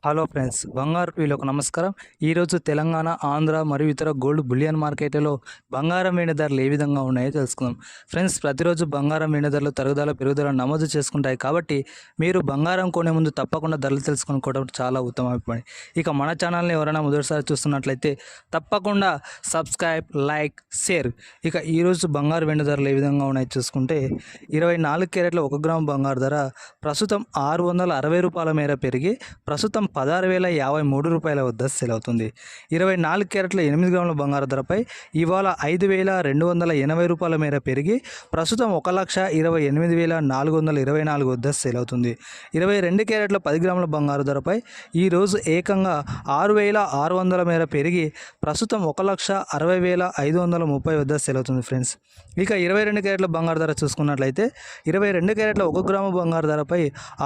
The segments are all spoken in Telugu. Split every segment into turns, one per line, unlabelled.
హలో ఫ్రెండ్స్, బంగారు వీళ్ళకు నమస్కారం. ఈరోజు తెలంగాణ, ఆంధ్ర మరియు ఇతర గోల్డ్ బులియన్ మార్కెట్లో బంగారం వెండి ధరలు ఏ విధంగా ఉన్నాయో తెలుసుకుందాం. ఫ్రెండ్స్, ప్రతిరోజు బంగారం వెండి ధరలు తరుగుదల పెరుగుదల నమోదు చేసుకుంటాయి. కాబట్టి మీరు బంగారం కొనే ముందు తప్పకుండా ధరలు తెలుసుకోవడం చాలా ఉత్తమమైన. ఇక మన ఛానల్ని ఎవరైనా మొదటిసారి చూస్తున్నట్లయితే తప్పకుండా సబ్స్క్రైబ్, లైక్, షేర్. ఇక ఈరోజు బంగారు వెండి ధరలు ఏ విధంగా ఉన్నాయో చూసుకుంటే 24 క్యారెట్ల 1 గ్రాము బంగారు ధర ప్రస్తుతం ₹660 మేర పెరిగి ప్రస్తుతం ₹16,053 వద్ద సేల్ అవుతుంది. 24 క్యారెట్ల 8 గ్రాముల బంగారు ధరపై ఇవాళ ₹5,280 మేర పెరిగి ప్రస్తుతం ₹1,28,424 వద్ద సేల్ అవుతుంది. 22 క్యారెట్ల 10 గ్రాముల బంగారు ధరపై ఈరోజు ఏకంగా ₹6,600 మేర పెరిగి ప్రస్తుతం ₹1,60,530 వద్ద సేల్ అవుతుంది. ఫ్రెండ్స్, ఇక 22 క్యారెట్ల బంగారు ధర చూసుకున్నట్లయితే 22 క్యారెట్ల 1 గ్రాము బంగారు ధరపై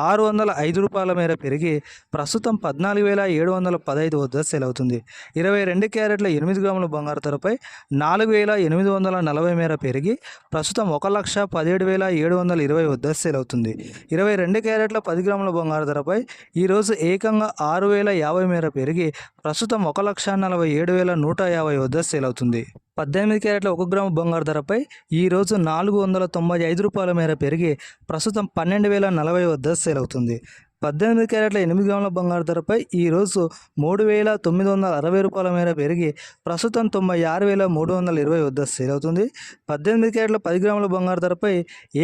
₹605 మేర పెరిగి ప్రస్తుతం 14,715 వద్ద సేల్ అవుతుంది. 22 క్యారెట్ల 8 గ్రాముల బంగారు ధరపై 4,840 మేర పెరిగి ప్రస్తుతం 1,17,720 వద్ద సేల్ అవుతుంది. 22 క్యారెట్ల 10 గ్రాముల బంగారు ధరపై ఈరోజు ఏకంగా 6,050 మేర పెరిగి ప్రస్తుతం 1,47,150 వద్ద సేల్ అవుతుంది. 18 క్యారెట్ల 1 గ్రాము బంగారు ధరపై ఈరోజు ₹495 మేర పెరిగి ప్రస్తుతం 12,040 వద్ద సేల్ అవుతుంది. 18 క్యారెట్ల 8 గ్రాముల బంగారు ధరపై ఈరోజు ₹3,960 మేర పెరిగి ప్రస్తుతం 96,320 వద్ద సేల్ అవుతుంది. 18 క్యారెట్ల 10 గ్రాముల బంగారు ధరపై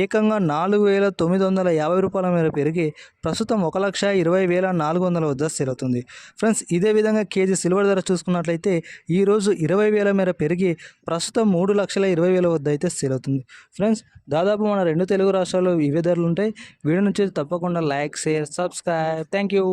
ఏకంగా ₹4,950 మేర పెరిగి ప్రస్తుతం 1,20,400 వద్ద సేల్ అవుతుంది. ఫ్రెండ్స్, ఇదే విధంగా కేజీ సిల్వర్ ధర చూసుకున్నట్లయితే ఈరోజు 20,000 మేర పెరిగి ప్రస్తుతం 3,20,000 వద్ద అయితే సేల్ అవుతుంది. ఫ్రెండ్స్, దాదాపు మన 2 తెలుగు రాష్ట్రాల్లో ఇవే ధరలు ఉంటాయి. వీడియో నుంచి తప్పకుండా like, share, subscribe. Thank you.